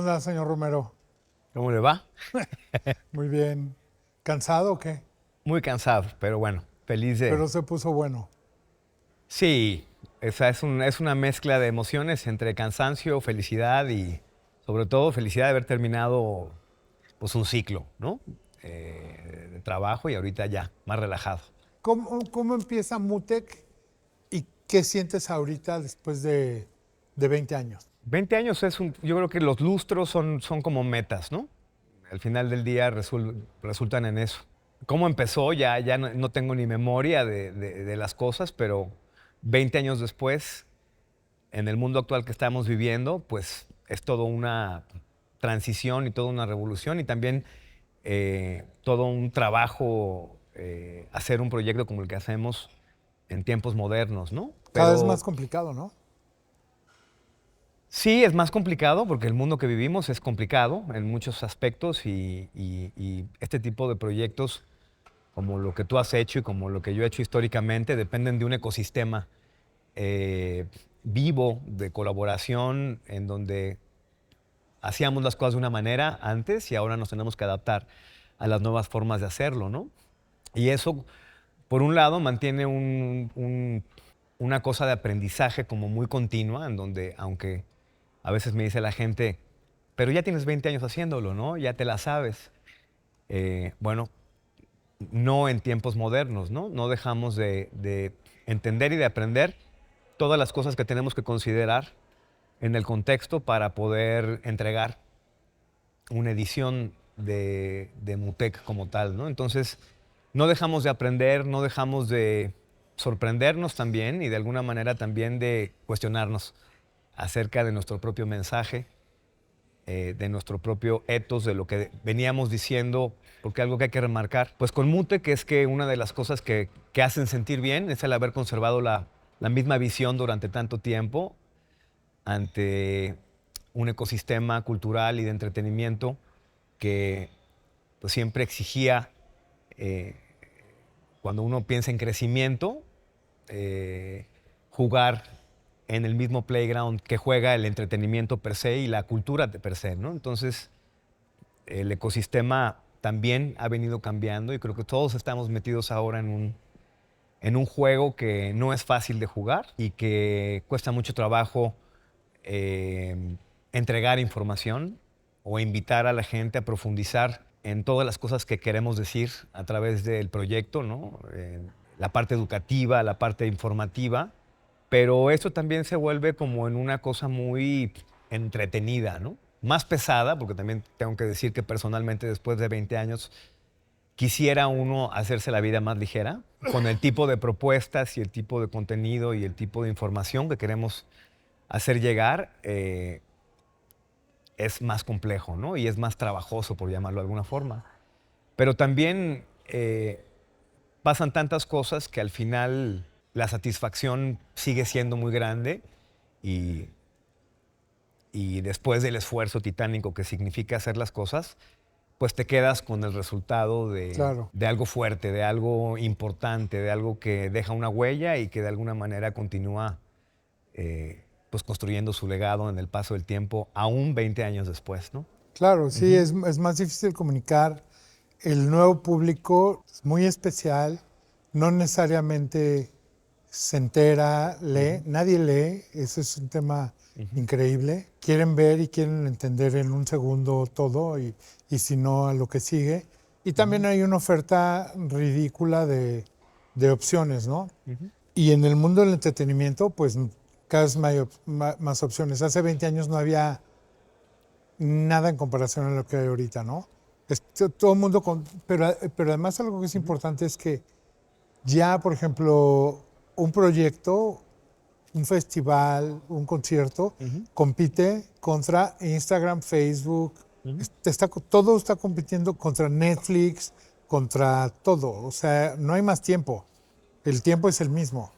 onda, señor Romero? ¿Cómo le va? Muy bien. ¿Cansado o qué? Muy cansado, pero bueno, feliz de... Pero se puso bueno. Sí, esa es una mezcla de emociones entre cansancio, felicidad y sobre todo felicidad de haber terminado pues un ciclo, ¿no? De trabajo y ahorita ya, más relajado. ¿Cómo empieza Mutec y qué sientes ahorita después de 20 años? 20 años yo creo que los lustros son como metas, ¿no? Al final del día resultan en eso. ¿Cómo empezó? Ya no tengo ni memoria de las cosas, pero 20 años después, en el mundo actual que estamos viviendo, pues es toda una transición y toda una revolución y también todo un trabajo, hacer un proyecto como el que hacemos en tiempos modernos, ¿no? Cada vez más Pero complicado, ¿no? sí, es más complicado porque el mundo que vivimos es complicado en muchos aspectos y este tipo de proyectos, como lo que tú has hecho y como lo que yo he hecho históricamente, dependen de un ecosistema eh, vivo de colaboración en donde hacíamos las cosas de una manera antes y ahora nos tenemos que adaptar a las nuevas formas de hacerlo, ¿no? Y eso, por un lado, mantiene una cosa de aprendizaje como muy continua, en donde, aunque a veces me dice la gente, pero ya tienes 20 años haciéndolo, ¿no? Ya te la sabes. Bueno, no en tiempos modernos, ¿no? No dejamos de entender y de aprender todas las cosas que tenemos que considerar en el contexto para poder entregar una edición de Mutec como tal, ¿no? Entonces, no dejamos de aprender, no dejamos de sorprendernos también y de alguna manera también de cuestionarnos acerca de nuestro propio mensaje, de nuestro propio ethos, de lo que veníamos diciendo, porque algo que hay que remarcar, pues con Mutec es que una de las cosas que hacen sentir bien es el haber conservado la misma visión durante tanto tiempo ante un ecosistema cultural y de entretenimiento que pues, siempre exigía, eh, cuando uno piensa en crecimiento, eh, jugar en el mismo playground que juega el entretenimiento per se y la cultura de per se, ¿no? Entonces, el ecosistema también ha venido cambiando y creo que todos estamos metidos ahora en un juego que no es fácil de jugar y que cuesta mucho trabajo eh, entregar información o invitar a la gente a profundizar en todas las cosas que queremos decir a través del proyecto, ¿no? La parte educativa, la parte informativa, pero esto también se vuelve como en una cosa muy entretenida, ¿no? Más pesada, porque también tengo que decir que personalmente después de 20 años quisiera uno hacerse la vida más ligera con el tipo de propuestas y el tipo de contenido y el tipo de información que queremos hacer llegar. Es más complejo, ¿no? Y es más trabajoso, por llamarlo de alguna forma. Pero también pasan tantas cosas que al final la satisfacción sigue siendo muy grande y, y después del esfuerzo titánico que significa hacer las cosas, pues te quedas con el resultado Claro. de algo fuerte, de algo importante, de algo que deja una huella y que de alguna manera continúa pues construyendo su legado en el paso del tiempo, aún 20 años después, ¿no? Claro, sí, es más difícil comunicar. El nuevo público es muy especial, no necesariamente se entera, lee, nadie lee, ese es un tema increíble. Quieren ver y quieren entender en un segundo todo y si no a lo que sigue. Y también hay una oferta ridícula de opciones, ¿no? Y en el mundo del entretenimiento, pues cada vez más opciones. Hace 20 años no había nada en comparación a lo que hay ahorita, ¿no? Todo el mundo, pero además algo que es importante es que ya, por ejemplo, un proyecto, un festival, un concierto, compite contra Instagram, Facebook, todo está compitiendo contra Netflix, contra todo. O sea, no hay más tiempo. El tiempo es el mismo.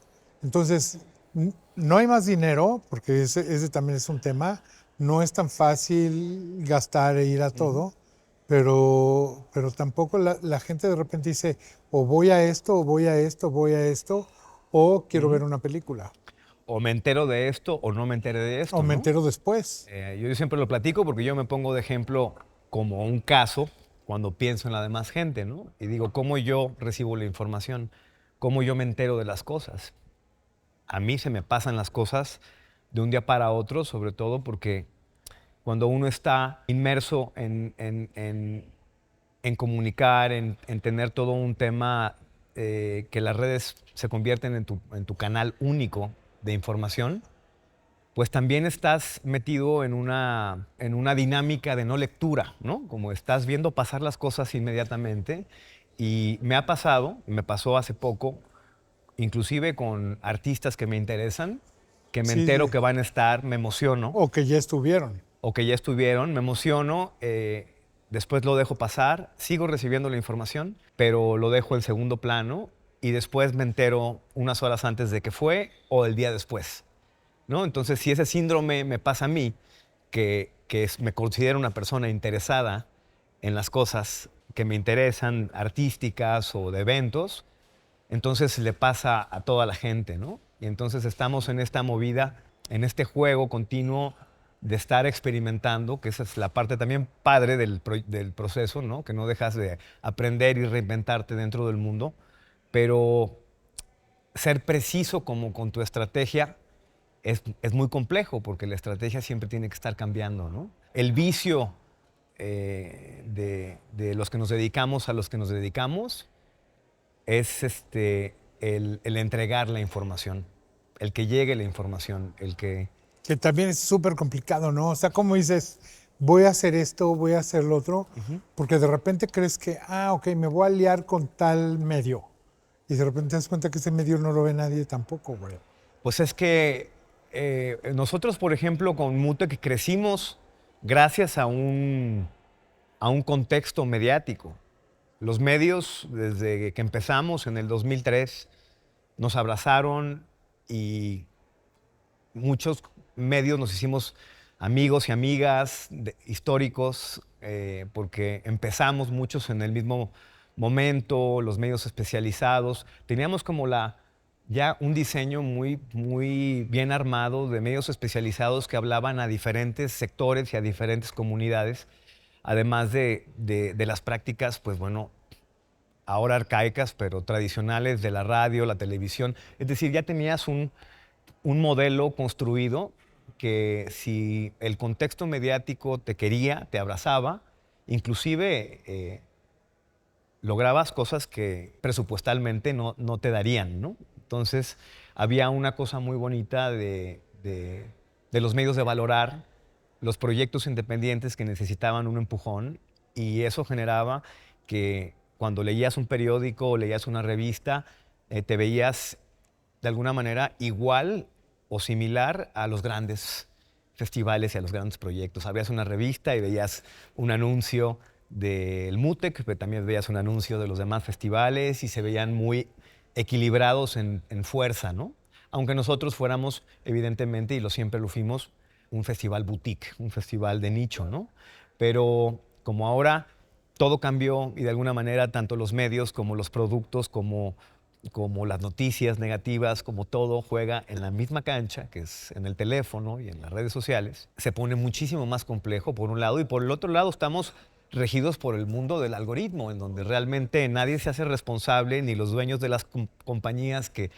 Entonces, no hay más dinero, porque ese también es un tema. No es tan fácil gastar e ir a todo, pero tampoco la gente de repente dice, o voy a esto, o voy a esto, o voy a esto, o quiero ver una película. o me entero de esto o no me enteré de esto, O me ¿no? entero después. Yo siempre lo platico porque yo me pongo de ejemplo como un caso cuando pienso en la demás gente, ¿no? Y digo, ¿cómo yo recibo la información? ¿Cómo yo me entero de las cosas? A mí se me pasan las cosas de un día para otro, sobre todo porque cuando uno está inmerso en comunicar, en tener todo un tema que las redes se convierten en tu canal único de información, pues también estás metido en una dinámica de no lectura, ¿no? Como estás viendo pasar las cosas inmediatamente. Y me ha pasado, me pasó hace poco, inclusive con artistas que me interesan, que me Sí, entero que van a estar, me emociono, o que ya estuvieron. o que ya estuvieron, me emociono, después lo dejo pasar, sigo recibiendo la información, pero lo dejo en segundo plano y después me entero unas horas antes de que fue o el día después, ¿no? Entonces, si ese síndrome me pasa a mí, me considero una persona interesada en las cosas que me interesan, artísticas o de eventos, entonces le pasa a toda la gente, ¿no? Y entonces estamos en esta movida, en este juego continuo de estar experimentando, que esa es la parte también padre del proceso, ¿no? Que no dejas de aprender y reinventarte dentro del mundo, pero ser preciso como con tu estrategia es muy complejo porque la estrategia siempre tiene que estar cambiando, ¿no? El vicio de los que nos dedicamos a los que nos dedicamos es el entregar la información, el que llegue la información, el que... Que también es súper complicado, ¿no? O sea, como dices, voy a hacer esto, voy a hacer lo otro, porque de repente crees que, ok, me voy a liar con tal medio. Y de repente te das cuenta que ese medio no lo ve nadie tampoco, güey. Pues es que nosotros, por ejemplo, con Mutec crecimos gracias a un contexto mediático. Los medios, desde que empezamos en el 2003, nos abrazaron y muchos medios nos hicimos amigos y amigas históricos porque empezamos muchos en el mismo momento, los medios especializados. Teníamos como ya un diseño muy bien armado de medios especializados que hablaban a diferentes sectores y a diferentes comunidades, además de las prácticas, pues bueno, ahora arcaicas, pero tradicionales de la radio, la televisión. Es decir, ya tenías un modelo construido que si el contexto mediático te quería, te abrazaba, inclusive lograbas cosas que presupuestalmente no te darían, ¿no? Entonces, había una cosa muy bonita de los medios de valorar los proyectos independientes que necesitaban un empujón y eso generaba que cuando leías un periódico o leías una revista, te veías de alguna manera igual o similar a los grandes festivales y a los grandes proyectos. Abrías una revista y veías un anuncio del MUTEC, pero también veías un anuncio de los demás festivales y se veían muy equilibrados en fuerza, ¿no? Aunque nosotros fuéramos, evidentemente, y siempre lo fuimos, un festival boutique, un festival de nicho, ¿no? Pero como ahora todo cambió y de alguna manera tanto los medios como los productos, como las noticias negativas, como todo juega en la misma cancha, que es en el teléfono y en las redes sociales, se pone muchísimo más complejo por un lado y por el otro lado estamos regidos por el mundo del algoritmo, en donde realmente nadie se hace responsable, ni los dueños de las compañías que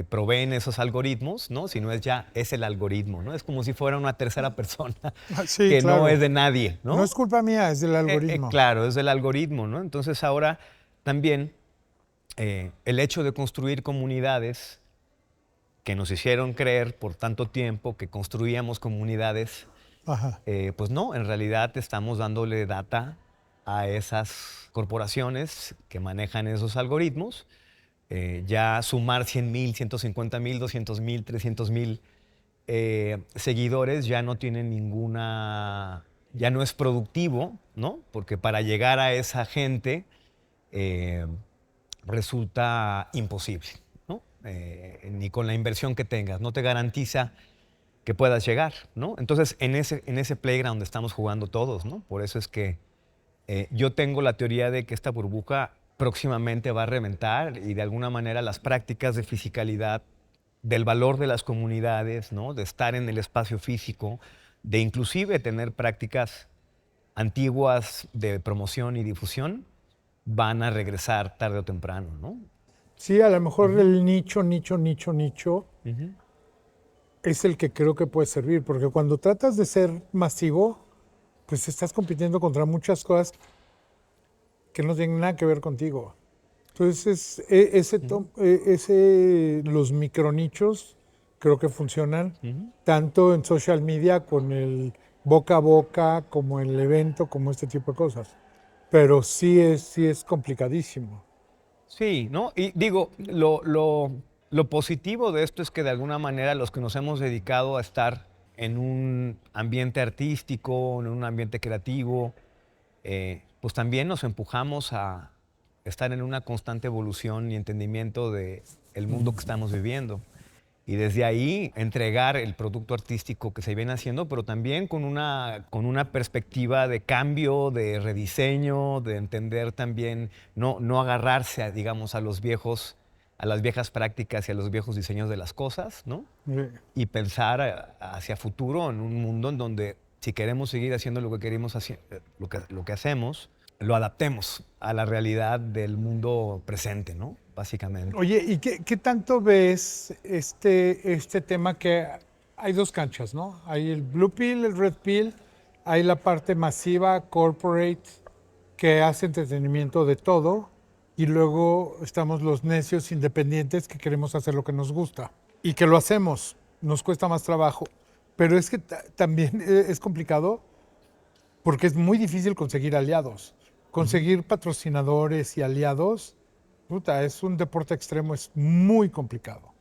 proveen esos algoritmos, ¿no? Sino es el algoritmo, ¿no? Es como si fuera una tercera persona Sí, que claro. no es de nadie, ¿no? No es culpa mía, es del algoritmo. Claro, es del algoritmo, ¿no? Entonces ahora también el hecho de construir comunidades que nos hicieron creer por tanto tiempo que construíamos comunidades, Ajá. pues no, en realidad estamos dándole data a esas corporaciones que manejan esos algoritmos. Ya sumar 100,000, 150,000, 200,000, 300,000 seguidores ya no tiene ya no es productivo, ¿no? Porque para llegar a esa gente eh, resulta imposible, ¿no? Ni con la inversión que tengas, no te garantiza que puedas llegar, ¿no? Entonces, en ese playground estamos jugando todos, ¿no? Por eso es que yo tengo la teoría de que esta burbuja próximamente va a reventar y de alguna manera las prácticas de fisicalidad del valor de las comunidades, ¿no? De estar en el espacio físico, de inclusive tener prácticas antiguas de promoción y difusión, van a regresar tarde o temprano, ¿no? Sí, a lo mejor el nicho es el que creo que puede servir, porque cuando tratas de ser masivo, pues estás compitiendo contra muchas cosas que no tienen nada que ver contigo. Entonces, los micronichos creo que funcionan tanto en social media con el boca a boca, como en el evento, como este tipo de cosas. Pero sí es complicadísimo. Sí, ¿no? Y digo, lo positivo de esto es que de alguna manera los que nos hemos dedicado a estar en un ambiente artístico, en un ambiente creativo, pues también nos empujamos a estar en una constante evolución y entendimiento de el mundo que estamos viviendo. Y desde ahí entregar el producto artístico que se viene haciendo, pero también con una perspectiva de cambio, de rediseño, de entender también, no agarrarse, digamos, a los viejos, a las viejas prácticas y a los viejos diseños de las cosas, ¿no? Y pensar hacia futuro en un mundo en donde si queremos seguir haciendo lo que queremos lo que hacemos, lo adaptemos a la realidad del mundo presente, ¿no? Básicamente. Oye, ¿y qué tanto ves este tema que hay dos canchas, ¿no? Hay el blue pill, el red pill, hay la parte masiva, corporate, que hace entretenimiento de todo, y luego estamos los necios independientes que queremos hacer lo que nos gusta y que lo hacemos, nos cuesta más trabajo, pero es que también es complicado porque es muy difícil conseguir aliados. Conseguir patrocinadores y aliados, puta, es un deporte extremo, es muy complicado.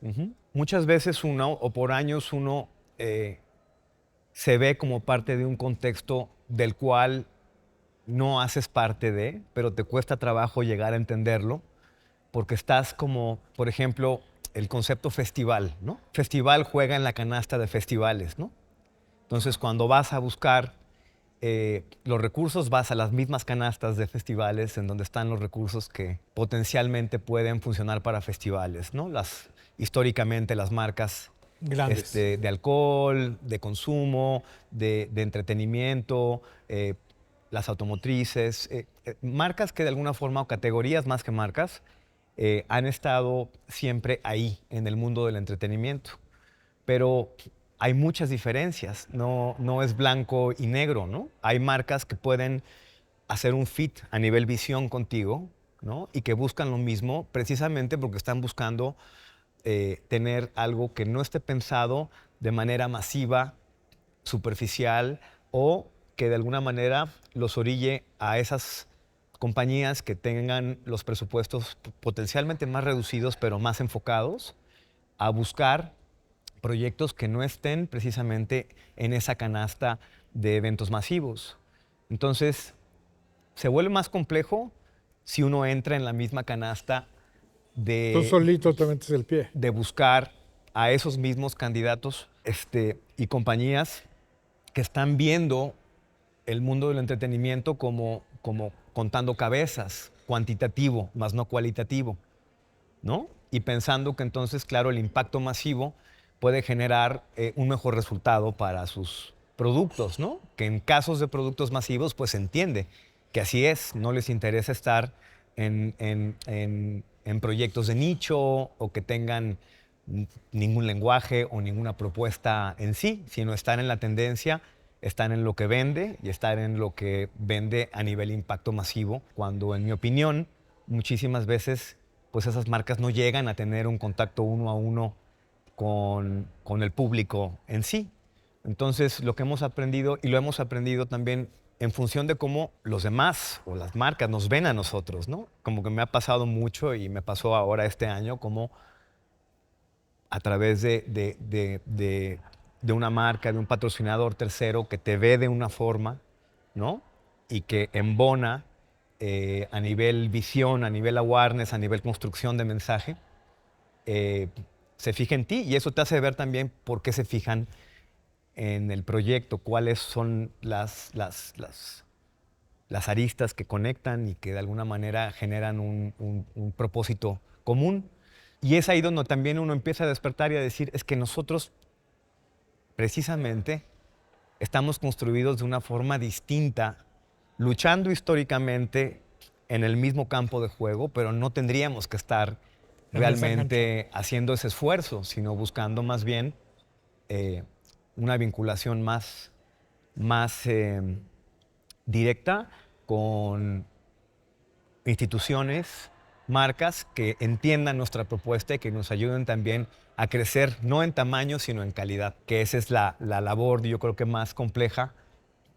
Muchas veces uno, o por años uno, se ve como parte de un contexto del cual no haces parte de, pero te cuesta trabajo llegar a entenderlo, porque estás como, por ejemplo, el concepto festival, ¿no? Festival juega en la canasta de festivales, ¿no? Entonces, cuando vas a buscar los recursos, vas a las mismas canastas de festivales en donde están los recursos que potencialmente pueden funcionar para festivales, ¿no? Históricamente las marcas Grandes. de alcohol, de consumo, de entretenimiento, las automotrices, marcas que de alguna forma, o categorías más que marcas, han estado siempre ahí en el mundo del entretenimiento. Pero hay muchas diferencias, no es blanco y negro, ¿no? Hay marcas que pueden hacer un fit a nivel visión contigo, ¿no? Y que buscan lo mismo precisamente porque están buscando tener algo que no esté pensado de manera masiva, superficial, o que de alguna manera los orille a esas compañías que tengan los presupuestos potencialmente más reducidos, pero más enfocados a buscar proyectos que no estén precisamente en esa canasta de eventos masivos. Entonces, se vuelve más complejo si uno entra en la misma canasta Tú de, solito te metes el pie. de buscar a esos mismos candidatos y compañías que están viendo el mundo del entretenimiento como contando cabezas, cuantitativo, más no cualitativo, ¿no? Y pensando que entonces, claro, el impacto masivo puede generar un mejor resultado para sus productos, ¿no? Que en casos de productos masivos, pues se entiende que así es, no les interesa estar en proyectos de nicho o que tengan ningún lenguaje o ninguna propuesta en sí, sino estar en la tendencia, estar en lo que vende y estar en lo que vende a nivel impacto masivo, cuando en mi opinión muchísimas veces pues esas marcas no llegan a tener un contacto uno a uno con el público en sí. Entonces, lo que hemos aprendido, y lo hemos aprendido también en función de cómo los demás o las marcas nos ven a nosotros, ¿no? Como que me ha pasado mucho y me pasó ahora este año, como a través de una marca, de un patrocinador tercero que te ve de una forma, ¿no? Y que embona a nivel visión, a nivel awareness, a nivel construcción de mensaje, eh, se fija en ti y eso te hace ver también por qué se fijan en el proyecto, cuáles son las aristas que conectan y que de alguna manera generan un propósito común. Y es ahí donde también uno empieza a despertar y a decir, es que nosotros precisamente estamos construidos de una forma distinta, luchando históricamente en el mismo campo de juego, pero no tendríamos que estar En esa realmente haciendo ese esfuerzo, sino buscando más bien eh, una vinculación más directa con instituciones, marcas que entiendan nuestra propuesta y que nos ayuden también a crecer, no en tamaño, sino en calidad, que esa es la labor, yo creo que más compleja,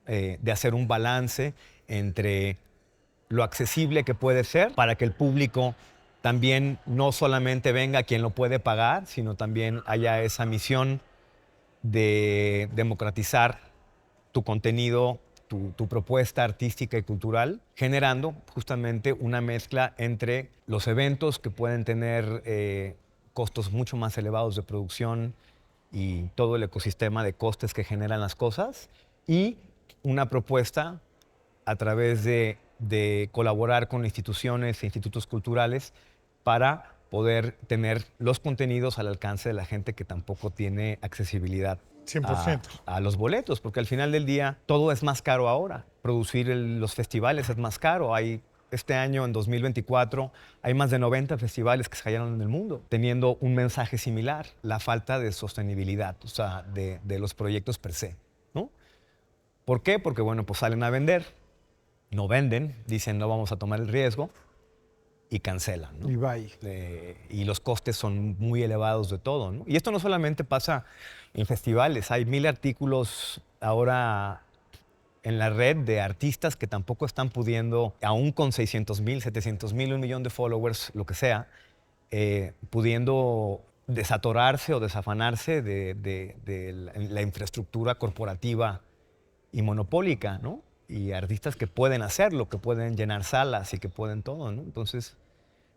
de hacer un balance entre lo accesible que puede ser para que el público también no solamente venga quien lo puede pagar, sino también haya esa misión de democratizar tu contenido, tu propuesta artística y cultural, generando justamente una mezcla entre los eventos que pueden tener costos mucho más elevados de producción y todo el ecosistema de costes que generan las cosas, y una propuesta a través de colaborar con instituciones e institutos culturales para poder tener los contenidos al alcance de la gente que tampoco tiene accesibilidad 100%. a los boletos, porque al final del día todo es más caro ahora. Producir los festivales es más caro. Este año, en 2024, hay más de 90 festivales que se hallaron en el mundo, teniendo un mensaje similar, la falta de sostenibilidad, o sea, de los proyectos per se, ¿no? ¿Por qué? Porque, bueno, pues salen a vender, no venden, dicen no vamos a tomar el riesgo y cancelan, ¿no? Y bye. Y los costes son muy elevados de todo, ¿no? Y esto no solamente pasa en festivales, hay 1000 artículos ahora en la red de artistas que tampoco están pudiendo, aún con 600,000, 700,000, 1,000,000 de followers, lo que sea, pudiendo desatorarse o desafanarse de la infraestructura corporativa y monopólica, ¿no? Y artistas que pueden hacerlo, que pueden llenar salas y que pueden todo, ¿no? Entonces,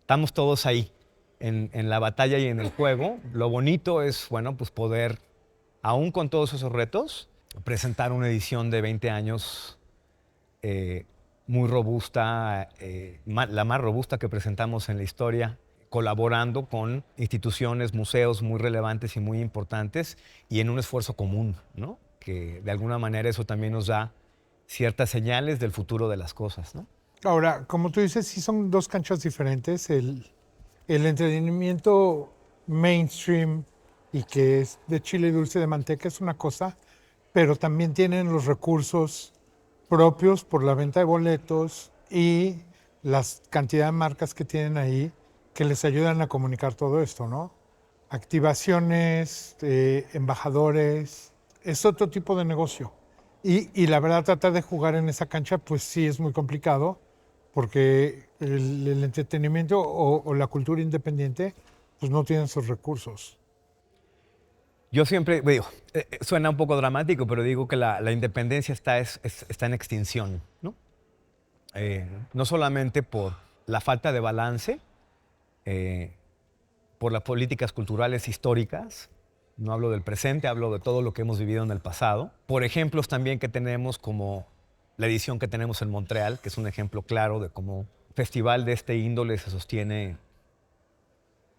estamos todos ahí, en la batalla y en el juego. Lo bonito es, bueno, pues poder, aún con todos esos retos, presentar una edición de 20 años muy robusta, la más robusta que presentamos en la historia, colaborando con instituciones, museos muy relevantes y muy importantes, y en un esfuerzo común, ¿no? Que de alguna manera eso también nos da ciertas señales del futuro de las cosas, ¿no? Ahora, como tú dices, sí son dos canchas diferentes. El entretenimiento mainstream y que es de chile dulce de manteca es una cosa, pero también tienen los recursos propios por la venta de boletos y las cantidad de marcas que tienen ahí que les ayudan a comunicar todo esto, ¿no? Activaciones, embajadores, es otro tipo de negocio. Y la verdad, tratar de jugar en esa cancha, pues sí es muy complicado, porque el entretenimiento o la cultura independiente, pues no tienen esos recursos. Yo siempre digo, suena un poco dramático, pero digo que la independencia está en extinción, ¿no? No solamente por la falta de balance, eh, por las políticas culturales históricas, no hablo del presente, hablo de todo lo que hemos vivido en el pasado, por ejemplos también que tenemos como la edición que tenemos en Montreal, que es un ejemplo claro de cómo un festival de este índole se sostiene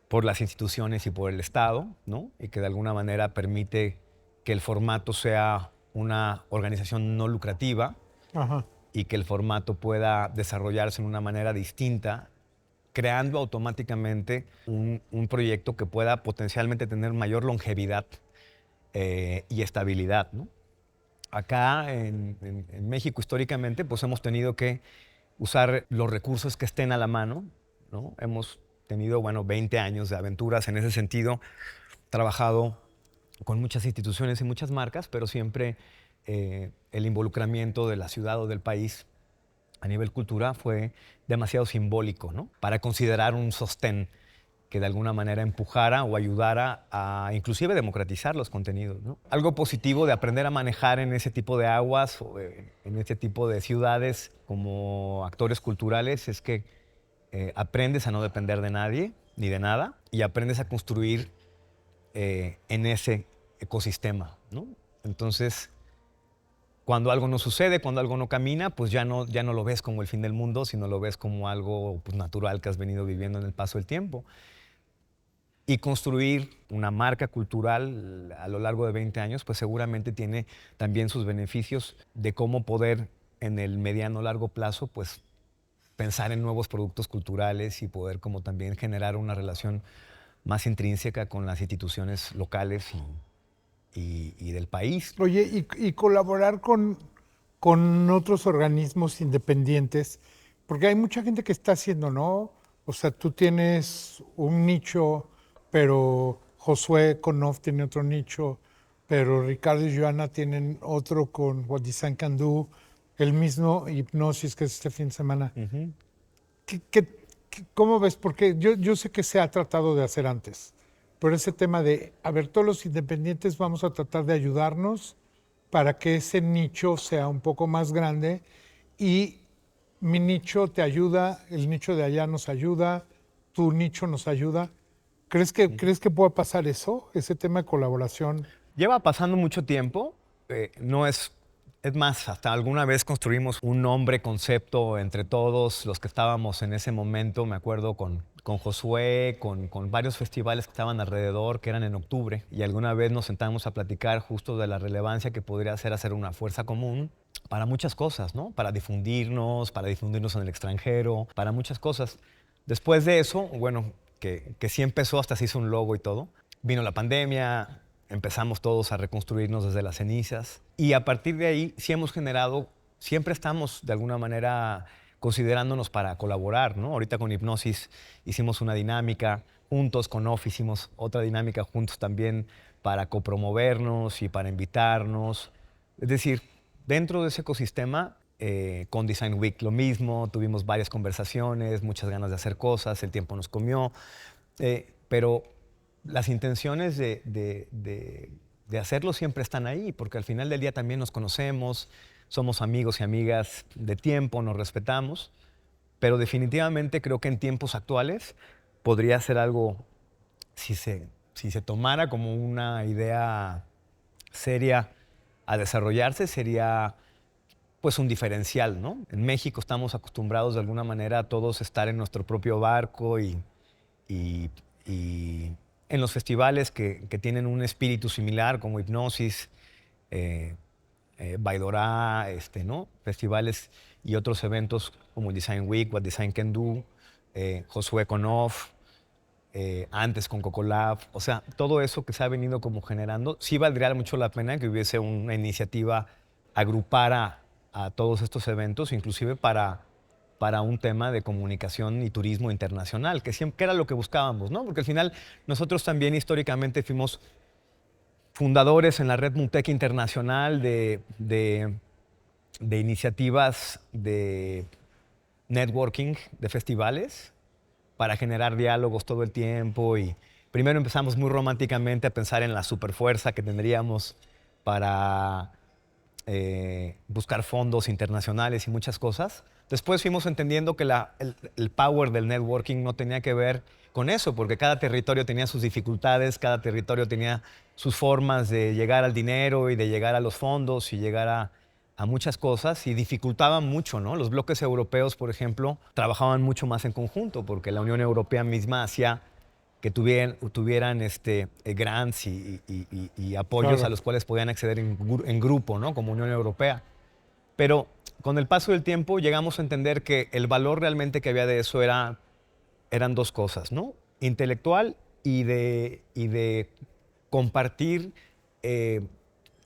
por las instituciones y por el Estado, ¿no? Y que de alguna manera permite que el formato sea una organización no lucrativa Ajá. y que el formato pueda desarrollarse de una manera distinta, creando automáticamente un proyecto que pueda potencialmente tener mayor longevidad y estabilidad, ¿no? Acá en México históricamente pues hemos tenido que usar los recursos que estén a la mano, ¿no? Hemos tenido, bueno, 20 años de aventuras en ese sentido, trabajado con muchas instituciones y muchas marcas, pero siempre el involucramiento de la ciudad o del país a nivel cultura fue demasiado simbólico, ¿no? Para considerar un sostén que de alguna manera empujara o ayudara a inclusive democratizar los contenidos, ¿no? Algo positivo de aprender a manejar en ese tipo de aguas o en este tipo de ciudades como actores culturales es que aprendes a no depender de nadie ni de nada y aprendes a construir en ese ecosistema, ¿no? Entonces, cuando algo no sucede, cuando algo no camina, pues ya no lo ves como el fin del mundo, sino lo ves como algo pues, natural que has venido viviendo en el paso del tiempo. Y construir una marca cultural a lo largo de 20 años, pues seguramente tiene también sus beneficios de cómo poder en el mediano o largo plazo, pues pensar en nuevos productos culturales y poder como también generar una relación más intrínseca con las instituciones locales y del país. Oye, y colaborar con otros organismos independientes, porque hay mucha gente que está haciendo, ¿no? O sea, tú tienes un nicho, pero Josué Konoff tiene otro nicho, pero Ricardo y Joana tienen otro con What Design Can Do, el mismo Hipnosis que es este fin de semana. ¿Cómo ves? Porque yo sé que se ha tratado de hacer antes, pero ese tema de, a ver, todos los independientes vamos a tratar de ayudarnos para que ese nicho sea un poco más grande y mi nicho te ayuda, el nicho de allá nos ayuda, tu nicho nos ayuda. ¿Crees que pueda pasar eso, ese tema de colaboración? Lleva pasando mucho tiempo, no es, es más, hasta alguna vez construimos un nombre, concepto entre todos los que estábamos en ese momento, me acuerdo con Josué, con varios festivales que estaban alrededor, que eran en octubre, y alguna vez nos sentamos a platicar justo de la relevancia que podría ser hacer una fuerza común para muchas cosas, ¿no? Para difundirnos en el extranjero, para muchas cosas. Después de eso, bueno, que sí empezó, hasta se hizo un logo y todo, vino la pandemia, empezamos todos a reconstruirnos desde las cenizas y a partir de ahí sí hemos generado, siempre estamos de alguna manera considerándonos para colaborar, ¿no? Ahorita con Hipnosis hicimos una dinámica juntos, con Off hicimos otra dinámica juntos también para copromovernos y para invitarnos. Es decir, dentro de ese ecosistema, con Design Week lo mismo, tuvimos varias conversaciones, muchas ganas de hacer cosas, el tiempo nos comió, pero las intenciones de hacerlo siempre están ahí, porque al final del día también nos conocemos, somos amigos y amigas de tiempo, nos respetamos, pero definitivamente creo que en tiempos actuales podría ser algo, si se tomara como una idea seria a desarrollarse, sería pues un diferencial, ¿no? En México estamos acostumbrados de alguna manera a todos estar en nuestro propio barco y, y en los festivales que tienen un espíritu similar, como Hipnosis, Baidora, ¿no? Festivales y otros eventos como Design Week, What Design Can Do, Josué Konoff, antes con Cocolab, o sea, todo eso que se ha venido como generando, sí valdría mucho la pena que hubiese una iniciativa agrupara a todos estos eventos, inclusive para un tema de comunicación y turismo internacional, que siempre que era lo que buscábamos, ¿no? Porque al final nosotros también históricamente fuimos fundadores en la red Mutec Internacional de iniciativas de networking, de festivales, para generar diálogos todo el tiempo. Y primero empezamos muy románticamente a pensar en la superfuerza que tendríamos para buscar fondos internacionales y muchas cosas. Después fuimos entendiendo que el power del networking no tenía que ver con eso, porque cada territorio tenía sus dificultades, cada territorio tenía sus formas de llegar al dinero y de llegar a los fondos y llegar a muchas cosas y dificultaban mucho, ¿no? Los bloques europeos, por ejemplo, trabajaban mucho más en conjunto porque la Unión Europea misma hacía que tuvieran grants y apoyos Claro. a los cuales podían acceder en grupo, ¿no? Como Unión Europea. Pero con el paso del tiempo llegamos a entender que el valor realmente que había de eso eran dos cosas, ¿no? Intelectual y de compartir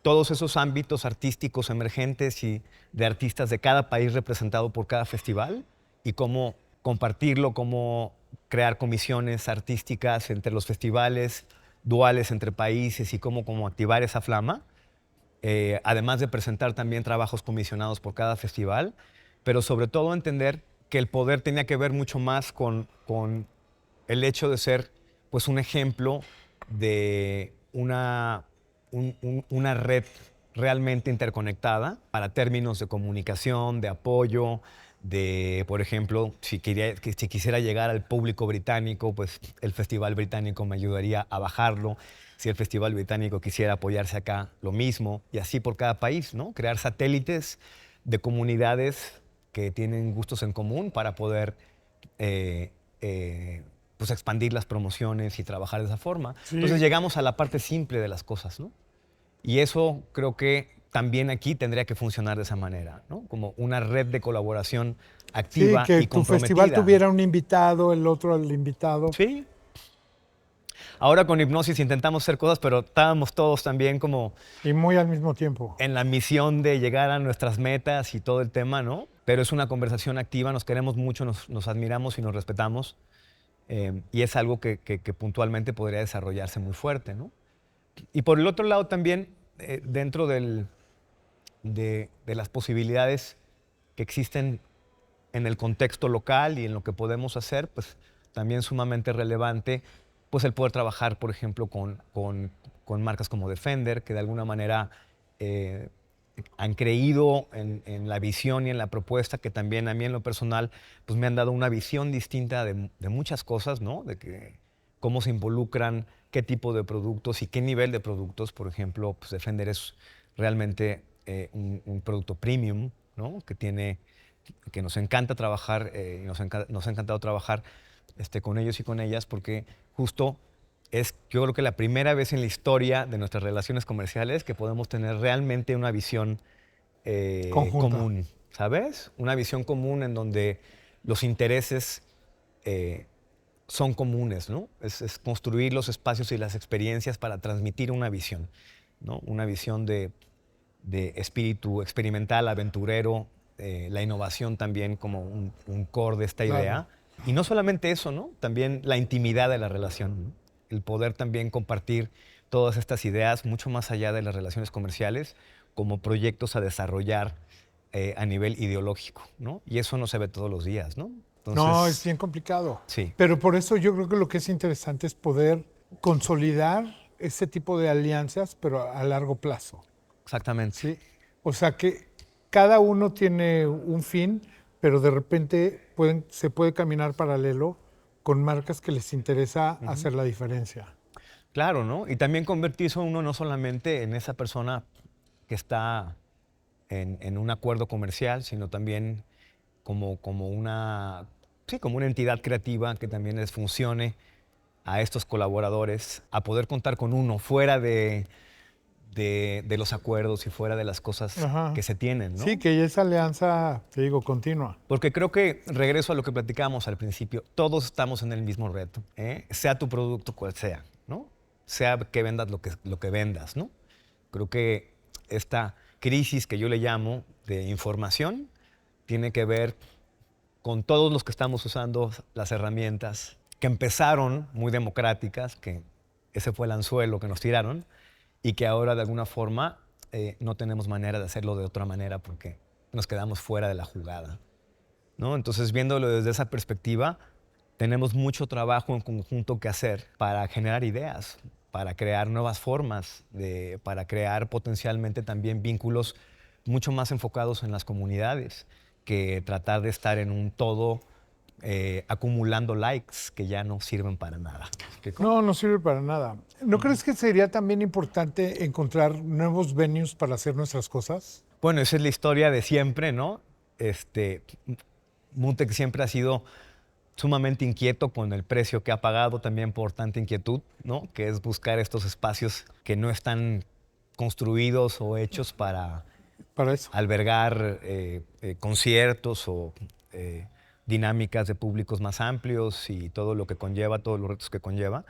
todos esos ámbitos artísticos emergentes y de artistas de cada país representado por cada festival y cómo compartirlo, cómo crear comisiones artísticas entre los festivales, duales entre países y cómo activar esa flama, además de presentar también trabajos comisionados por cada festival, pero sobre todo entender que el poder tenía que ver mucho más con el hecho de ser pues, un ejemplo de una red realmente interconectada para términos de comunicación, de apoyo, de, por ejemplo, si quisiera llegar al público británico, pues el Festival Británico me ayudaría a bajarlo. Si el Festival Británico quisiera apoyarse acá, lo mismo. Y así por cada país, ¿no? Crear satélites de comunidades que tienen gustos en común para poder pues expandir las promociones y trabajar de esa forma. Sí. Entonces llegamos a la parte simple de las cosas, ¿no? Y eso creo que también aquí tendría que funcionar de esa manera, ¿no? Como una red de colaboración Sí, activa que y tu festival comprometida. tuviera un invitado, el otro al invitado. Sí. Ahora con Hipnosis intentamos hacer cosas, pero estábamos todos también como Y muy al mismo tiempo. en la misión de llegar a nuestras metas y todo el tema, ¿no? Pero es una conversación activa, nos queremos mucho, nos admiramos y nos respetamos. Y es algo que puntualmente podría desarrollarse muy fuerte, ¿no? Y por el otro lado también, dentro de las posibilidades que existen en el contexto local y en lo que podemos hacer, pues también sumamente relevante, pues el poder trabajar, por ejemplo, con marcas como Defender, que de alguna manera eh, han creído en la visión y en la propuesta, que también a mí en lo personal, pues me han dado una visión distinta de muchas cosas, ¿no? De que cómo se involucran, qué tipo de productos y qué nivel de productos. Por ejemplo, pues Defender es realmente un producto premium, ¿no? Que nos encanta trabajar, y nos ha encantado trabajar con ellos y con ellas, porque justo es, yo creo que la primera vez en la historia de nuestras relaciones comerciales que podemos tener realmente una visión Conjunta. común, ¿sabes? Una visión común en donde los intereses eh, son comunes, ¿no? Es construir los espacios y las experiencias para transmitir una visión, ¿no? Una visión de espíritu experimental, aventurero, la innovación también como un core de esta Claro. idea. Y no solamente eso, ¿no? También la intimidad de la relación, ¿no? El poder también compartir todas estas ideas mucho más allá de las relaciones comerciales como proyectos a desarrollar a nivel ideológico, ¿no? Y eso no se ve todos los días, ¿no? No, es Entonces, bien complicado. sí, Pero por eso yo creo que lo que es interesante es poder consolidar ese tipo de alianzas, pero a largo plazo. exactamente. ¿Sí? O sea que cada uno tiene un fin, pero de repente se puede caminar paralelo con marcas que les interesa hacer la diferencia. Claro, ¿no? Y también convertirse uno no solamente en esa persona que está en un acuerdo comercial, sino también como una, sí, como una entidad creativa que también les funcione a estos colaboradores, a poder contar con uno fuera de los acuerdos y fuera de las cosas Ajá. que se tienen, Sí, ¿no? que esa alianza, te digo, continua. Porque creo que, regreso a lo que platicábamos al principio, todos estamos en el mismo reto, ¿eh? Sea tu producto cual sea, ¿no? Sea que vendas lo que vendas, ¿no? Creo que esta crisis que yo le llamo de información tiene que ver con todos los que estamos usando las herramientas que empezaron muy democráticas, que ese fue el anzuelo que nos tiraron, y que ahora de alguna forma no tenemos manera de hacerlo de otra manera porque nos quedamos fuera de la jugada, ¿no? Entonces, viéndolo desde esa perspectiva, tenemos mucho trabajo en conjunto que hacer para generar ideas, para crear nuevas formas, para crear potencialmente también vínculos mucho más enfocados en las comunidades que tratar de estar en un todo acumulando likes que ya no sirven para nada. ¿Me explico? No, no sirve para nada. ¿No crees que sería también importante encontrar nuevos venues para hacer nuestras cosas? Bueno, esa es la historia de siempre, ¿no? Mutec siempre ha sido sumamente inquieto con el precio que ha pagado también por tanta inquietud, ¿no? Que es buscar estos espacios que no están construidos o hechos para Para eso. albergar conciertos o dinámicas de públicos más amplios y todo lo que conlleva, todos los retos que conlleva.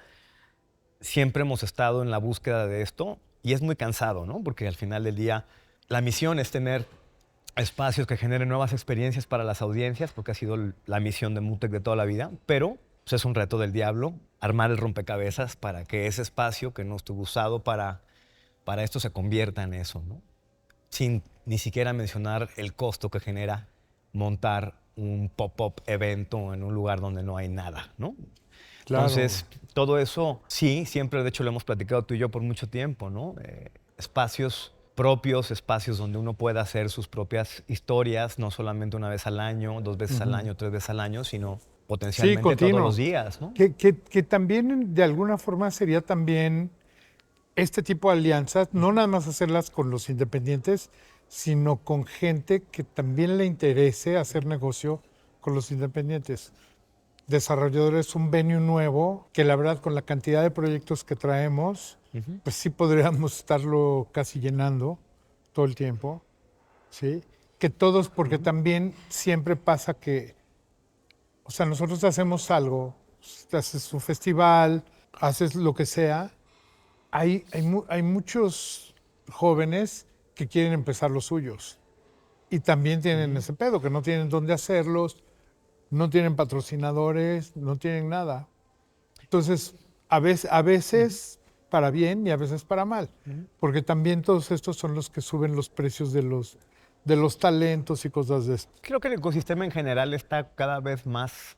Siempre hemos estado en la búsqueda de esto y es muy cansado, ¿no? Porque al final del día la misión es tener espacios que generen nuevas experiencias para las audiencias, porque ha sido la misión de Mutec de toda la vida, pero pues, es un reto del diablo armar el rompecabezas para que ese espacio que no estuvo usado para esto se convierta en eso, ¿no? Sin ni siquiera mencionar el costo que genera montar un pop-up evento en un lugar donde no hay nada, ¿no? Claro. Entonces, todo eso, sí, siempre, de hecho, lo hemos platicado tú y yo por mucho tiempo, ¿no? Espacios propios, espacios donde uno pueda hacer sus propias historias, no solamente una vez al año, dos veces al año, tres veces al año, sino Sí, potencialmente todos continuo. los días, ¿no? Que también de alguna forma sería también este tipo de alianzas, no nada más hacerlas con los independientes, sino con gente que también le interese hacer negocio con los independientes. desarrolladores un venue nuevo, que la verdad con la cantidad de proyectos que traemos, pues sí podríamos estarlo casi llenando todo el tiempo, ¿sí? Que todos, porque también siempre pasa que, o sea, nosotros hacemos algo, haces un festival, haces lo que sea, hay muchos jóvenes que quieren empezar los suyos y también tienen ese pedo, que no tienen dónde hacerlos, no tienen patrocinadores, no tienen nada. Entonces, a veces para bien y a veces para mal, porque también todos estos son los que suben los precios de los talentos y cosas de esto. Creo que el ecosistema en general está cada vez más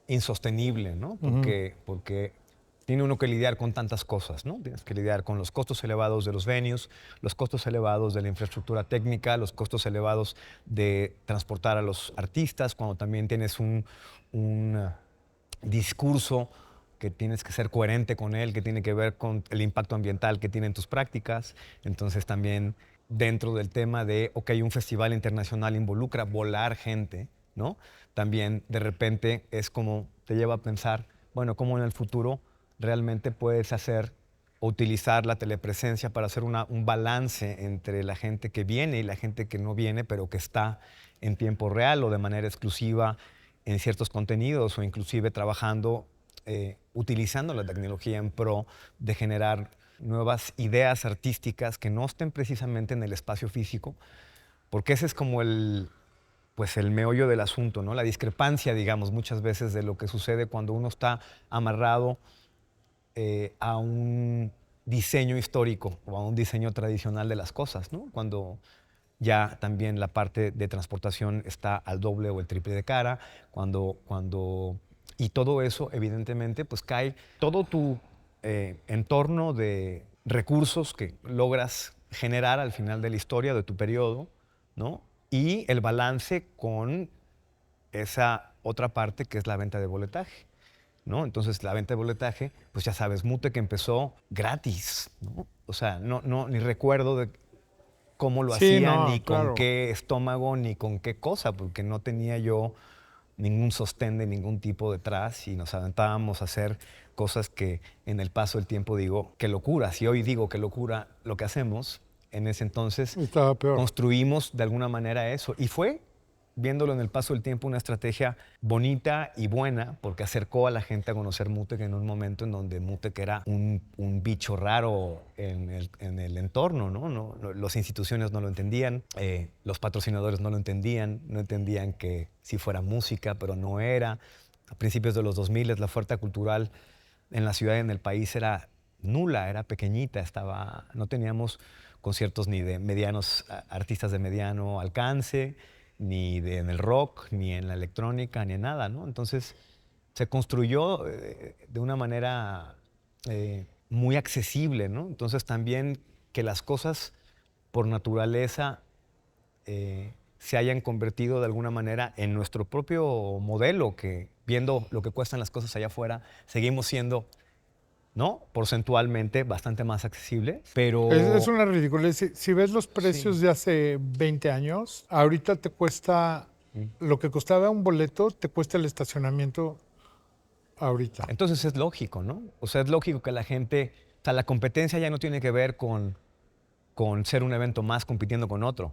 insostenible, ¿no? Porque tiene uno que lidiar con tantas cosas, ¿no? Tienes que lidiar con los costos elevados de los venues, los costos elevados de la infraestructura técnica, los costos elevados de transportar a los artistas, cuando también tienes un discurso que tienes que ser coherente con él, que tiene que ver con el impacto ambiental que tienen tus prácticas. Entonces también dentro del tema de, ok, un festival internacional involucra volar gente, ¿no? También de repente es como te lleva a pensar, bueno, cómo en el futuro realmente puedes hacer o utilizar la telepresencia para hacer un balance entre la gente que viene y la gente que no viene, pero que está en tiempo real o de manera exclusiva en ciertos contenidos o inclusive trabajando, utilizando la tecnología en pro de generar nuevas ideas artísticas que no estén precisamente en el espacio físico, porque ese es como pues el meollo del asunto, ¿no? La discrepancia, digamos, muchas veces de lo que sucede cuando uno está amarrado a un diseño histórico o a un diseño tradicional de las cosas, ¿no? Cuando ya también la parte de transportación está al doble o el triple de cara, y todo eso evidentemente pues cae todo tu entorno de recursos que logras generar al final de la historia de tu periodo, ¿no? Y el balance con esa otra parte que es la venta de boletaje, ¿no? Entonces, la venta de boletaje, pues ya sabes, Mute que empezó gratis, ¿no? O sea, ni recuerdo de cómo lo Sí, hacía, ni no, con claro. qué estómago, ni con qué cosa, porque no tenía yo ningún sostén de ningún tipo detrás y nos aventábamos a hacer cosas que en el paso del tiempo digo, qué locura. Si hoy digo qué locura lo que hacemos, en ese entonces Estaba peor. construimos de alguna manera eso. Y fue, viéndolo en el paso del tiempo, una estrategia bonita y buena, porque acercó a la gente a conocer Mutec en un momento en donde Mutec era un bicho raro en el entorno, ¿no? Las instituciones no lo entendían, los patrocinadores no lo entendían, no entendían que sí fuera música, pero no era. A principios de los 2000 la oferta cultural en la ciudad y en el país era nula, era pequeñita, no teníamos conciertos ni de medianos artistas de mediano alcance, ni en el rock, ni en la electrónica, ni en nada, ¿no? Entonces se construyó de una manera muy accesible, ¿no? Entonces también que las cosas por naturaleza se hayan convertido de alguna manera en nuestro propio modelo, que viendo lo que cuestan las cosas allá afuera, seguimos siendo, ¿no? Porcentualmente bastante más accesible, Es pero una ridiculez. Si ves los sí. precios de hace 20 años, ahorita te cuesta, lo que costaba un boleto, te cuesta el estacionamiento ahorita. Entonces es lógico, ¿no? O sea, es lógico que la gente, o sea, la competencia ya no tiene que ver con ser un evento más compitiendo con otro.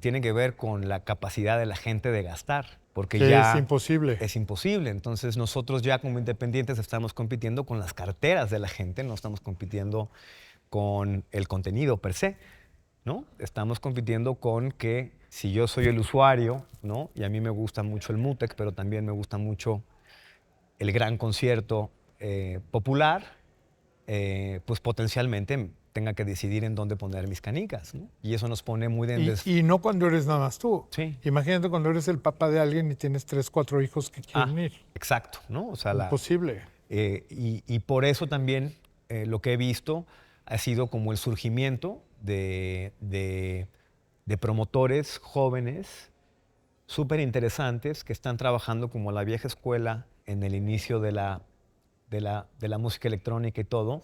Tiene que ver con la capacidad de la gente de gastar, porque Que es ya imposible. es imposible. Entonces nosotros ya como independientes estamos compitiendo con las carteras de la gente, no estamos compitiendo con el contenido per se, ¿no? Estamos compitiendo con que si yo soy el usuario, ¿no? Y a mí me gusta mucho el Mutec, pero también me gusta mucho el gran concierto popular, pues potencialmente tenga que decidir en dónde poner mis canicas, ¿no? Y eso nos pone muy de Y no cuando eres nada más tú. Sí. Imagínate cuando eres el papá de alguien y tienes 3, 4 hijos que quieren ir. Exacto, ¿no? O sea, Imposible. y por eso también lo que he visto ha sido como el surgimiento de promotores jóvenes súper interesantes que están trabajando como la vieja escuela en el inicio de la música electrónica y todo,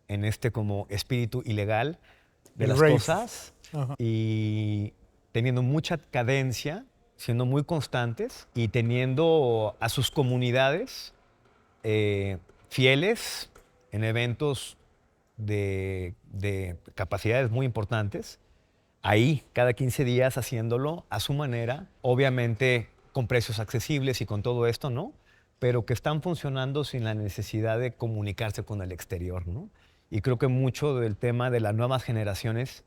en este como espíritu ilegal de El las rave. cosas Ajá. y teniendo mucha cadencia siendo muy constantes y teniendo a sus comunidades fieles en eventos de capacidades muy importantes, ahí cada 15 días haciéndolo a su manera, obviamente con precios accesibles y con todo esto, ¿no? Pero que están funcionando sin la necesidad de comunicarse con el exterior, ¿no? Y creo que mucho del tema de las nuevas generaciones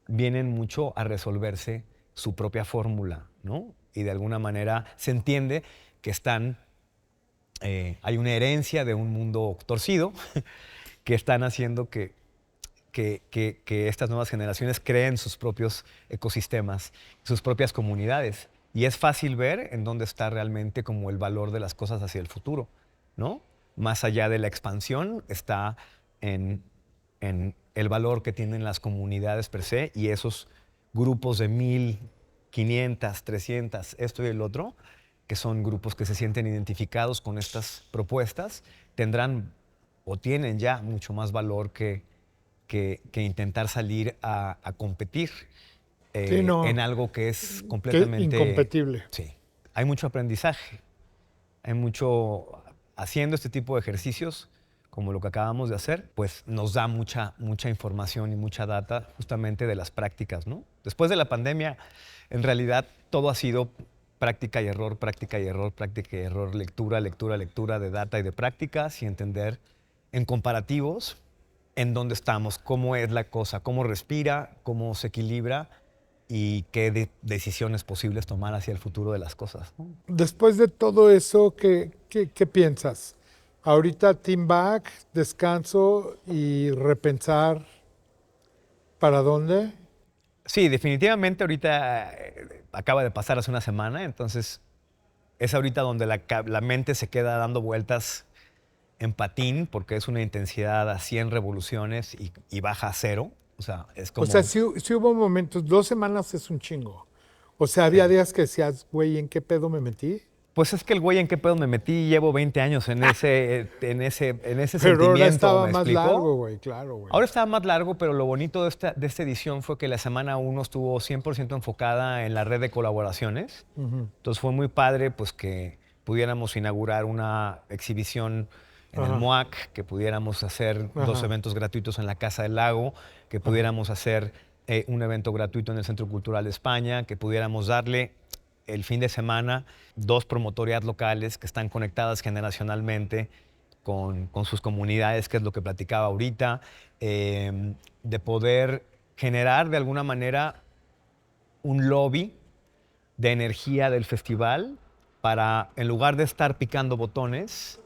vienen mucho a resolverse su propia fórmula, ¿no? Y de alguna manera se entiende que hay una herencia de un mundo torcido que están haciendo que estas nuevas generaciones creen sus propios ecosistemas, sus propias comunidades. Y es fácil ver en dónde está realmente como el valor de las cosas hacia el futuro, ¿no? Más allá de la expansión está en, en el valor que tienen las comunidades per se y esos grupos de 1,500, 300, esto y el otro, que son grupos que se sienten identificados con estas propuestas, tendrán o tienen ya mucho más valor que intentar salir a competir Sí, no, en algo que es que completamente... incompetible. Sí, hay mucho aprendizaje, hay mucho... Haciendo este tipo de ejercicios, como lo que acabamos de hacer, pues nos da mucha información y mucha data justamente de las prácticas, ¿no? Después de la pandemia, en realidad todo ha sido práctica y error, práctica y error, práctica y error, lectura, lectura, lectura de data y de prácticas y entender en comparativos en dónde estamos, cómo es la cosa, cómo respira, cómo se equilibra y qué decisiones posibles tomar hacia el futuro de las cosas, ¿no? Después de todo eso, ¿qué piensas? Ahorita team back, descanso y repensar para dónde. Sí, definitivamente ahorita acaba de pasar hace una semana, entonces es ahorita donde la mente se queda dando vueltas en patín porque es una intensidad a 100 revoluciones y baja a cero. O sea, es O sea, como... sí hubo momentos, 2 semanas es un chingo. O sea, había Sí. días que decías, güey, ¿en qué pedo me metí? Pues es que el güey en qué pedo me metí, llevo 20 años en ese Pero ahora sentimiento, estaba ¿me más explicó? largo, güey, claro, güey. Ahora estaba más largo, pero lo bonito de esta edición fue que la semana 1 estuvo 100% enfocada en la red de colaboraciones. Ujú. Entonces fue muy padre pues, que pudiéramos inaugurar una exhibición en el Ajá, MOAC, que pudiéramos hacer 2 eventos ajá. gratuitos en la Casa del Lago, que Ajá. pudiéramos hacer un evento gratuito en el Centro Cultural de España, que pudiéramos darle el fin de semana 2 promotorías locales que están conectadas generacionalmente con sus comunidades, que es lo que platicaba ahorita, de poder generar de alguna manera un lobby de energía del festival para, en lugar de estar picando botones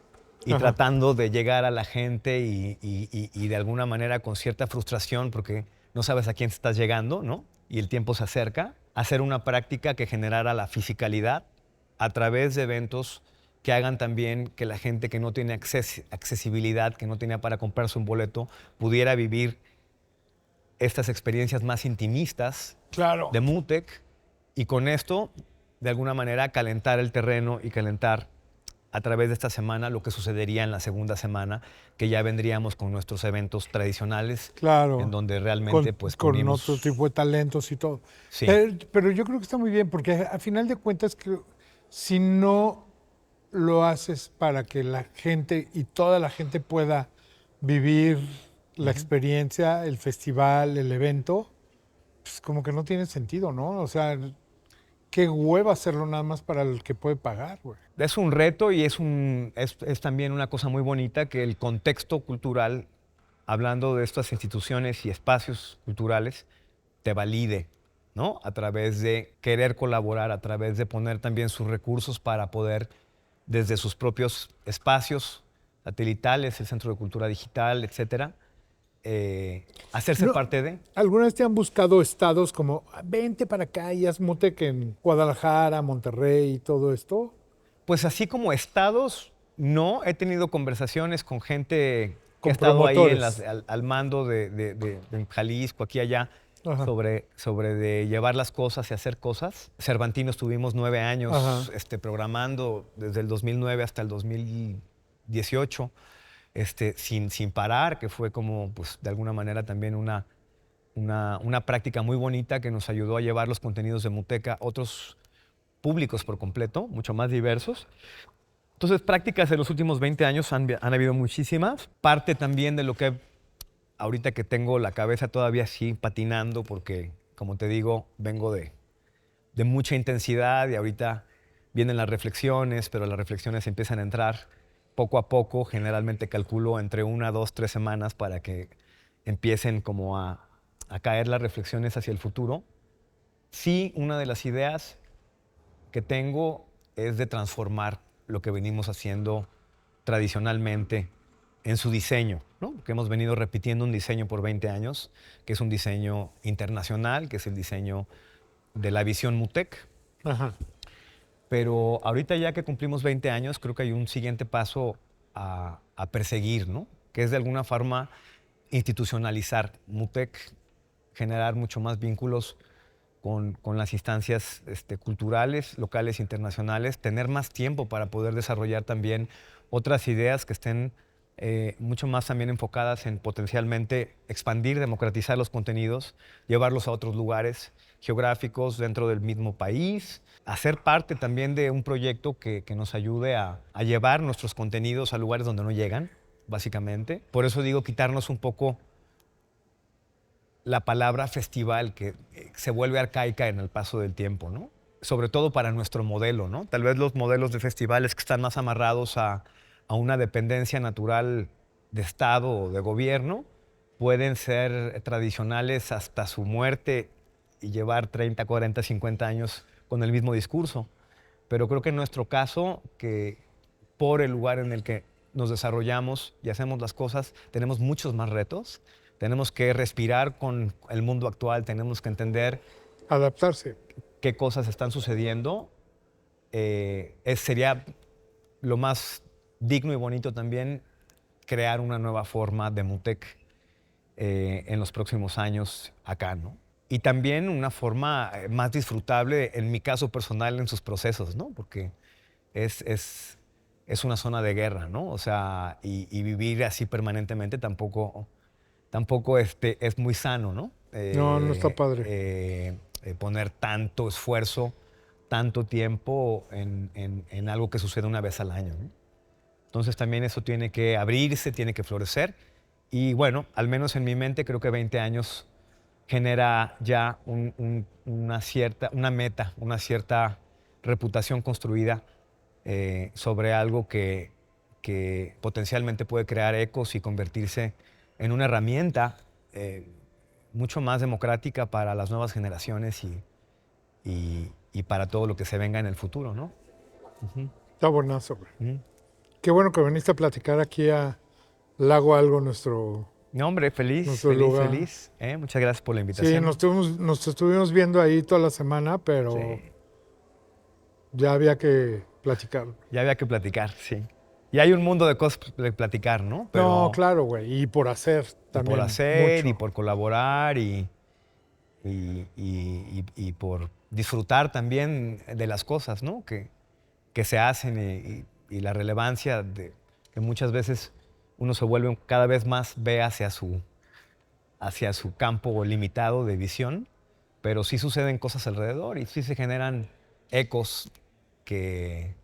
y Ajá. tratando de llegar a la gente y de alguna manera con cierta frustración porque no sabes a quién estás llegando, ¿no? Y el tiempo se acerca, hacer una práctica que generara la fisicalidad a través de eventos que hagan también que la gente que no tiene accesibilidad, que no tenía para comprarse un boleto, pudiera vivir estas experiencias más intimistas Claro. de Mutec y con esto, de alguna manera, calentar el terreno y calentar a través de esta semana lo que sucedería en la segunda semana, que ya vendríamos con nuestros eventos tradicionales, en Claro, donde realmente pues con otro pudimos... tipo de talentos y todo. Sí, Pero yo creo que está muy bien, porque a final de cuentas, que si no lo haces para que la gente y toda la gente pueda vivir la experiencia, el festival, el evento, pues como que no tiene sentido, ¿no? O sea, qué hueva hacerlo nada más para el que puede pagar, güey. es un reto y es también una cosa muy bonita que el contexto cultural, hablando de estas instituciones y espacios culturales, te valide, ¿no? A través de querer colaborar, a través de poner también sus recursos para poder, desde sus propios espacios satelitales, el Centro de Cultura Digital, etcétera, hacerse No, parte de. ¿alguna vez te han buscado estados como, "Ah, vente para acá y haz Mutec en Guadalajara, Monterrey y todo esto"? Pues así como estados, no. He tenido conversaciones con gente que ha Con estado ahí promotores. al mando de Jalisco, aquí y allá, Ajá, sobre de llevar las cosas y hacer cosas. Cervantino estuvimos 9 años ajá. programando desde el 2009 hasta el 2018, sin parar, que fue como, pues, de alguna manera también una práctica muy bonita que nos ayudó a llevar los contenidos de Muteca a otros públicos por completo, mucho más diversos. Entonces, prácticas en los últimos 20 años han habido muchísimas. Parte también de lo que ahorita que tengo la cabeza todavía así patinando, porque, como te digo, vengo de mucha intensidad y ahorita vienen las reflexiones, pero las reflexiones empiezan a entrar poco a poco. Generalmente calculo entre 1, 2, 3 semanas para que empiecen como a caer las reflexiones hacia el futuro. Sí, una de las ideas que tengo es de transformar lo que venimos haciendo tradicionalmente en su diseño, ¿no? Que hemos venido repitiendo un diseño por 20 años, que es un diseño internacional, que es el diseño de la visión MUTEC. Ajá. Pero ahorita ya que cumplimos 20 años, creo que hay un siguiente paso a perseguir, ¿no? Que es de alguna forma institucionalizar MUTEC, generar mucho más vínculos con las instancias culturales, locales, internacionales, tener más tiempo para poder desarrollar también otras ideas que estén mucho más también enfocadas en potencialmente expandir, democratizar los contenidos, llevarlos a otros lugares geográficos dentro del mismo país, hacer parte también de un proyecto que nos ayude a llevar nuestros contenidos a lugares donde no llegan, básicamente. Por eso digo, quitarnos un poco la palabra festival, que se vuelve arcaica en el paso del tiempo, ¿no? Sobre todo para nuestro modelo, ¿no? Tal vez los modelos de festivales que están más amarrados a una dependencia natural de Estado o de gobierno pueden ser tradicionales hasta su muerte y llevar 30, 40, 50 años con el mismo discurso. Pero creo que en nuestro caso, que por el lugar en el que nos desarrollamos y hacemos las cosas, tenemos muchos más retos. Tenemos que respirar con el mundo actual, tenemos que entender Adaptarse. qué cosas están sucediendo. Sería lo más digno y bonito también crear una nueva forma de MUTEC en los próximos años acá, ¿no? Y también una forma más disfrutable, en mi caso personal, en sus procesos, ¿no? Porque es una zona de guerra, ¿no? O sea, y vivir así permanentemente tampoco es muy sano, ¿no? No, no está padre. Poner tanto esfuerzo, tanto tiempo en algo que sucede una vez al año, ¿no? Entonces también eso tiene que abrirse, tiene que florecer. Y bueno, al menos en mi mente creo que 20 años genera ya una meta, una cierta reputación construida sobre algo que potencialmente puede crear ecos y convertirse en una herramienta mucho más democrática para las nuevas generaciones y para todo lo que se venga en el futuro, ¿no? Está buenazo, güey. Ujú. Qué bueno que viniste a platicar aquí a Lago Algo, nuestro No, hombre, feliz, nuestro feliz, lugar. feliz. Muchas gracias por la Sí, invitación. nos estuvimos viendo ahí toda la semana, pero Sí. ya había que platicar. Ya había que platicar, sí. Y hay un mundo de cosas de platicar, ¿no? No, claro, güey. Y por hacer Y también. por hacer, mucho. y por colaborar, y por disfrutar también de las cosas, ¿no? Que se hacen y la relevancia de que muchas veces uno se vuelve cada vez más, ve hacia su campo limitado de visión, pero sí suceden cosas alrededor y sí se generan ecos que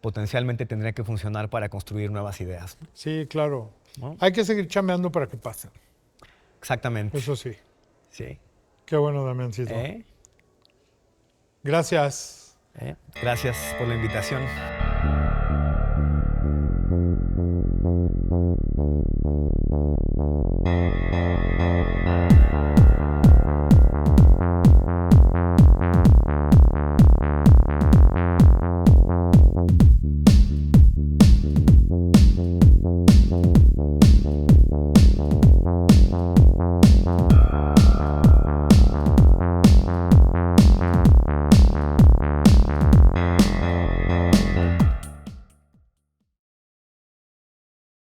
potencialmente tendrían que funcionar para construir nuevas ideas, Sí, claro. ¿no? Hay que seguir chambeando para que pasen. Exactamente. Eso sí. Sí. Qué bueno, Damiancito. ¿Eh? Gracias. Gracias por la invitación.